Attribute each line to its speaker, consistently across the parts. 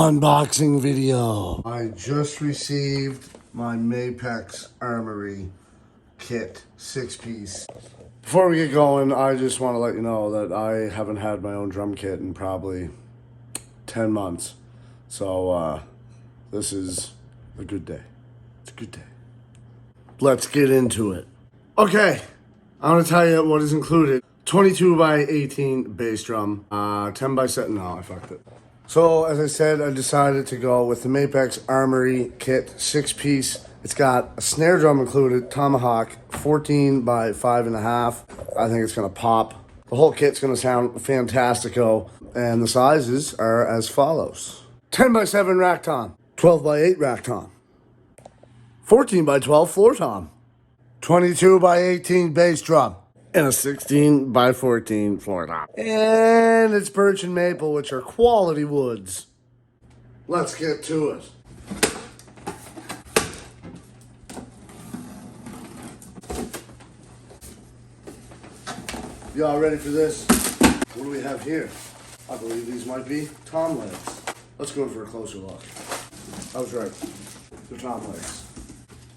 Speaker 1: unboxing video. I just received my Mapex Armory kit, 6-piece. Before we get going, I just want to let you know that I haven't had my own drum kit in probably 10 months. So this is a good day. It's a good day. Let's get into it. Okay, I want to tell you what is included. 22 by 18 bass drum, 10 by 7, no, I fucked it. So, as I said, I decided to go with the Mapex Armory kit, 6-piece. It's got a snare drum included, tomahawk, 14 by 5.5. I think it's gonna pop. The whole kit's gonna sound fantastico. And the sizes are as follows. 10 by 7 rack tom, 12 by 8 rack tom, 14 by 12 floor tom, 22 by 18 bass drum, and a 16 by 14 floor tom. And it's birch and maple, which are quality woods. Let's get to it. Y'all ready for this? What do we have here? I believe these might be tom legs. Let's go for a closer look. I was right. They're tom legs.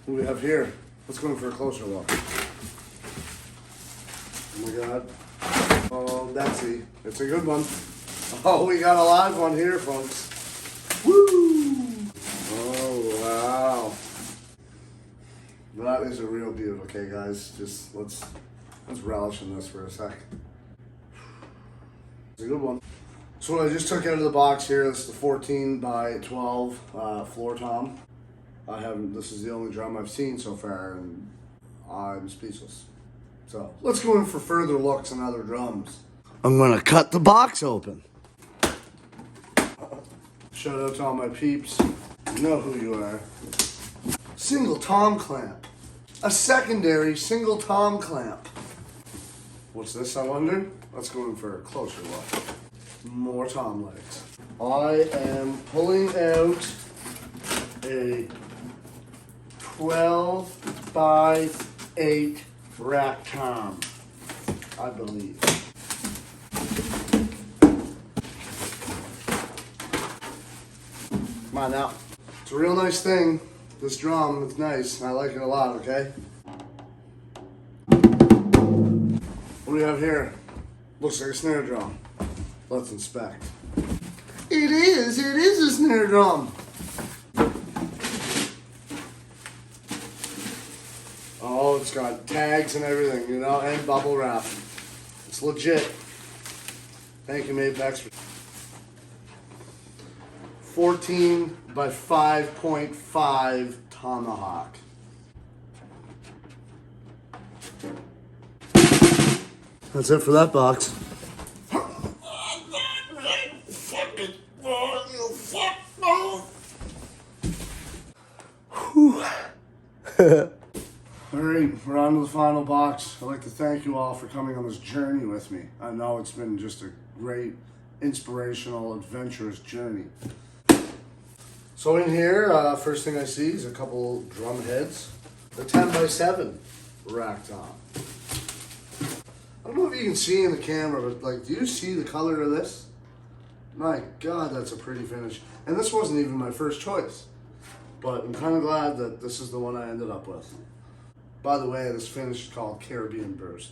Speaker 1: What do we have here? Let's go in for a closer look. Oh my God. Oh, Betsy. It's a good one. Oh, we got a live one here, folks. Woo! Oh, wow. That is a real beaut. Okay, guys. Just let's relish in this for a sec. It's a good one. So what I just took out of the box here, this is the 14 by 12 floor tom. This is the only drum I've seen so far, and I'm speechless. So let's go in for further looks on other drums. I'm gonna cut the box open. Shout out to all my peeps. You know who you are. Single tom clamp. A secondary single tom clamp. What's this, I wonder? Let's go in for a closer look. More tom legs. I am pulling out a 12 by 8 rack tom, I believe. Come on now. It's a real nice thing. This drum, it's nice. I like it a lot, okay? What do we have here? Looks like a snare drum. Let's inspect. It is a snare drum. Oh, it's got tags and everything, you know, and bubble wrap. It's legit. Thank you, Mapex. 14 by 5.5 tomahawk. That's it for that box. Alright, we're on to the final box. I'd like to thank you all for coming on this journey with me. I know it's been just a great, inspirational, adventurous journey. So in here, first thing I see is a couple drum heads. The 10 by 7 rack tom. I don't know if you can see in the camera, but like, do you see the color of this? My God, that's a pretty finish. And this wasn't even my first choice, but I'm kind of glad that this is the one I ended up with. By the way, this finish is called Caribbean Burst,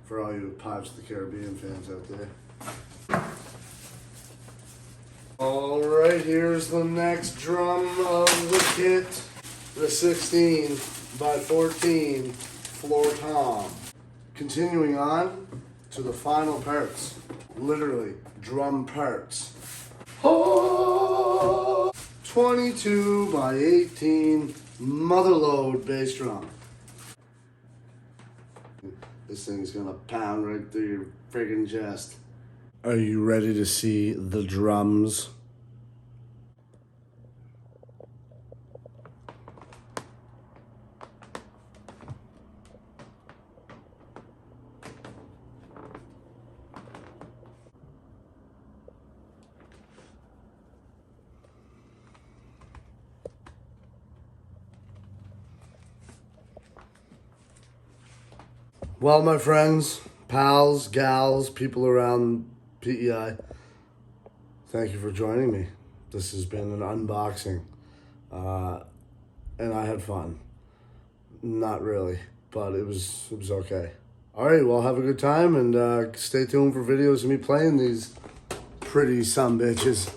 Speaker 1: for all you Pirates of the Caribbean fans out there. All right, here's the next drum of the kit, the 16 by 14 floor tom. Continuing on to the final parts, literally drum parts. Oh! 22 by 18 mother load bass drum. This thing's gonna pound right through your friggin' chest. Are you ready to see the drums? Well, my friends, pals, gals, people around PEI, thank you for joining me. This has been an unboxing. And I had fun. Not really, but it was okay. All right, well, have a good time, and stay tuned for videos of me playing these pretty sumbitches.